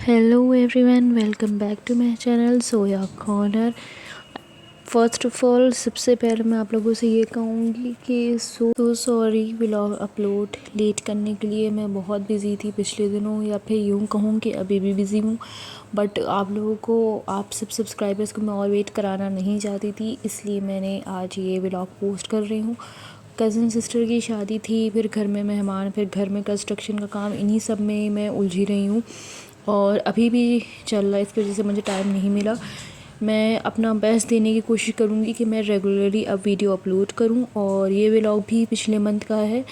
Hello everyone, welcome back to my channel Soya Corner. First of all सबसे पहले मैं आप लोगों से ये कहूँगी कि so sorry vlog upload late करने के लिए। मैं बहुत बिज़ी थी पिछले दिनों, या फिर यूँ कहूँ कि अभी भी बिज़ी हूँ। बट आप लोगों को, आप सब सब्सक्राइबर्स को मैं और वेट कराना नहीं चाहती थी, इसलिए मैंने आज ये व्लॉग पोस्ट कर रही हूँ। कज़न सिस्टर की शादी थी, फिर घर में मेहमान, फिर घर में कंस्ट्रक्शन का काम, इन्हीं सब में मैं उलझी रही हूँ और अभी भी चल रहा है। इसकी वजह से मुझे टाइम नहीं मिला। मैं अपना बेस्ट देने की कोशिश करूँगी कि मैं रेगुलरली अब वीडियो अपलोड करूँ। और ये व्लॉग भी पिछले मंथ का है,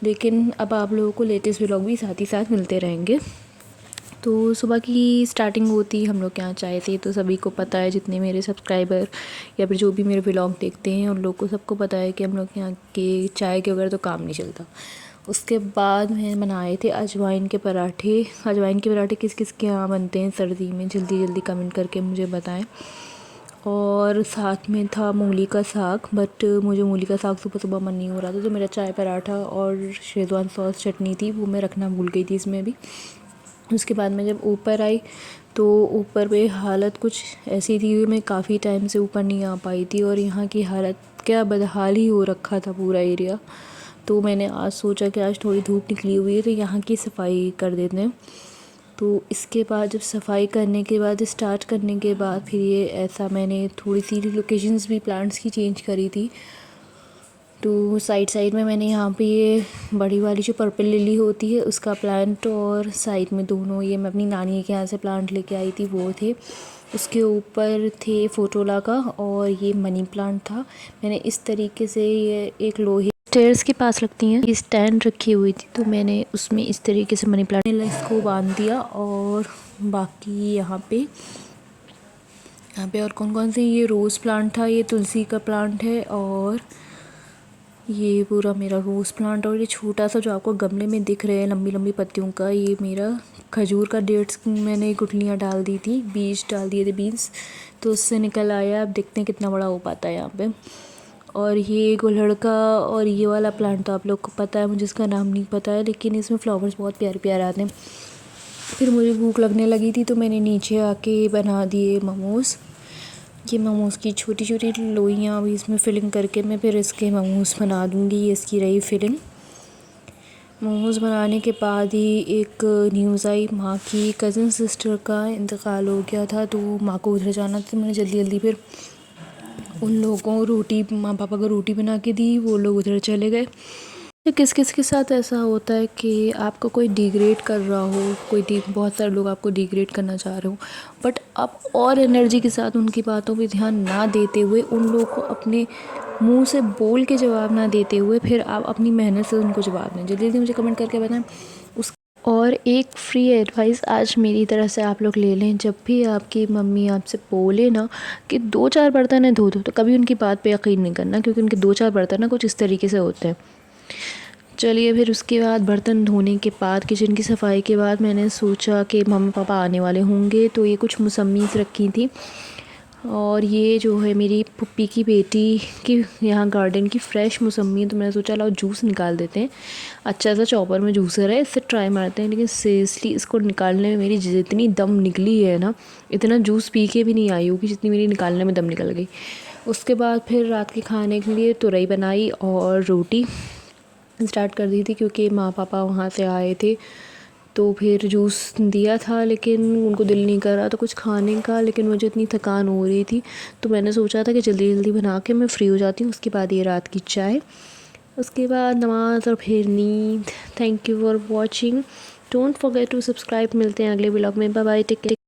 लेकिन अब आप लोगों को लेटेस्ट व्लॉग भी साथ ही साथ मिलते रहेंगे। तो सुबह की स्टार्टिंग होती हम लोग के यहाँ चाय से, तो सभी को पता है, जितने मेरे सब्सक्राइबर या फिर जो भी मेरे व्लॉग देखते हैं उन लोग को सबको पता है कि हम लोग के यहाँ के चाय के बगैर तो काम नहीं चलता। उसके बाद मैंने बनाए थे अजवाइन के पराठे। अजवाइन के पराठे किस किस के यहाँ बनते हैं सर्दी में, जल्दी जल्दी कमेंट करके मुझे बताएं। और साथ में था मूली का साग, बट मुझे मूली का साग सुबह सुबह मन नहीं हो रहा था, तो मेरा चाय पराठा और शेज़वान सॉस चटनी थी, वो मैं रखना भूल गई थी इसमें भी। उसके बाद मैं जब ऊपर आई तो ऊपर पे हालत कुछ ऐसी थी, मैं काफ़ी टाइम से ऊपर नहीं आ पाई थी और यहाँ की हालत क्या बदहाल ही हो रखा था पूरा एरिया। तो मैंने आज सोचा कि आज थोड़ी धूप निकली हुई है तो यहाँ की सफाई कर देते हैं। तो इसके बाद जब सफाई करने के बाद, स्टार्ट करने के बाद, फिर ये ऐसा मैंने थोड़ी सी लोकेशंस भी प्लांट्स की चेंज करी थी। तो साइड साइड में मैंने यहाँ पे ये बड़ी वाली जो पर्पल लिली होती है उसका प्लांट, और साइड में दोनों ये मैं अपनी नानी के यहाँ से प्लांट लेके आई थी वो थे। उसके ऊपर थे फोटोला का, और ये मनी प्लांट था। मैंने इस तरीके से, ये एक लोहे स्टेयर्स के पास रखती हैं, ये स्टैंड रखी हुई थी, तो मैंने उसमें इस तरीके से मनी प्लांट इसको बांध दिया। और बाकी यहाँ पे और कौन से, ये रोज़ प्लांट था, ये तुलसी का प्लांट है, और ये पूरा मेरा रोज़ प्लांट। और ये छोटा सा जो आपको गमले में दिख रहे हैं लंबी लंबी पत्तियों का, ये मेरा खजूर का डेट्स मैंने गुठलियाँ डाल दी थी, बीज डाल दिए थे बीन्स, तो उससे निकल आया। अब देखते हैं कितना बड़ा हो पाता है यहाँ पे। और ये गुलहड़ का, और ये वाला प्लांट तो आप लोग को पता है, मुझे इसका नाम नहीं पता है, लेकिन इसमें फ्लावर्स बहुत प्यारे प्यारे आते हैं। फिर मुझे भूख लगने लगी थी तो मैंने नीचे आके बना दिए मोमोज़। ये मोमोज़ की छोटी छोटी लोइयाँ अभी इसमें फिलिंग करके मैं फिर इसके मोमोज़ बना दूँगी। ये इसकी रही फिलिंग। मोमोज़ बनाने के बाद ही एक न्यूज़ आई, माँ की कज़न सिस्टर का इंतकाल हो गया था, तो माँ को उधर जाना था। मैंने जल्दी जल्दी फिर उन लोगों को रोटी, माँ पापा को रोटी बना के दी, वो लोग उधर चले गए। तो किस किस के साथ ऐसा होता है कि आपको कोई डिग्रेड कर रहा हो, बहुत सारे लोग आपको डिग्रेड करना चाह रहे हो, बट आप और एनर्जी के साथ उनकी बातों पे ध्यान ना देते हुए, उन लोगों को अपने मुंह से बोल के जवाब ना देते हुए, फिर आप अपनी मेहनत से उनको जवाब दें। जल्दी जल्दी मुझे कमेंट करके बताएं उस। और एक फ्री एडवाइस आज मेरी तरफ से आप लोग ले लें, जब भी आपकी मम्मी आपसे बोले ना कि 2-4 बर्तन है धो दो, तो कभी उनकी बात पे यकीन नहीं करना, क्योंकि उनके 2-4 बर्तन ना कुछ इस तरीके से होते हैं। चलिए, फिर उसके बाद बर्तन धोने के बाद, किचन की सफाई के बाद, मैंने सोचा कि मम्मी पापा आने वाले होंगे, तो ये कुछ मौसम्मीज़ रखी थी। और ये जो है मेरी पुप्पी की बेटी की यहाँ गार्डन की फ़्रेश मौसम्मी, तो मैंने सोचा लाओ जूस निकाल देते हैं। अच्छा सा चॉपर में जूसर है, इससे ट्राई मारते हैं। लेकिन सीरियसली इसको निकालने में मेरी जितनी दम निकली है ना, इतना जूस पी के भी नहीं आई होगी जितनी मेरी निकालने में दम निकल गई। उसके बाद फिर रात के खाने के लिए तुरई बनाई और रोटी स्टार्ट कर दी थी, क्योंकि माँ पापा वहाँ से आए थे। तो फिर जूस दिया था, लेकिन उनको दिल नहीं कर रहा था कुछ खाने का, लेकिन मुझे इतनी थकान हो रही थी, तो मैंने सोचा था कि जल्दी जल्दी बना के मैं फ्री हो जाती हूँ। उसके बाद ये रात की चाय, उसके बाद नमाज़ और फिर नींद। Thank you for watching, don't forget to subscribe. मिलते हैं अगले व्लॉग में। Bye bye, take care.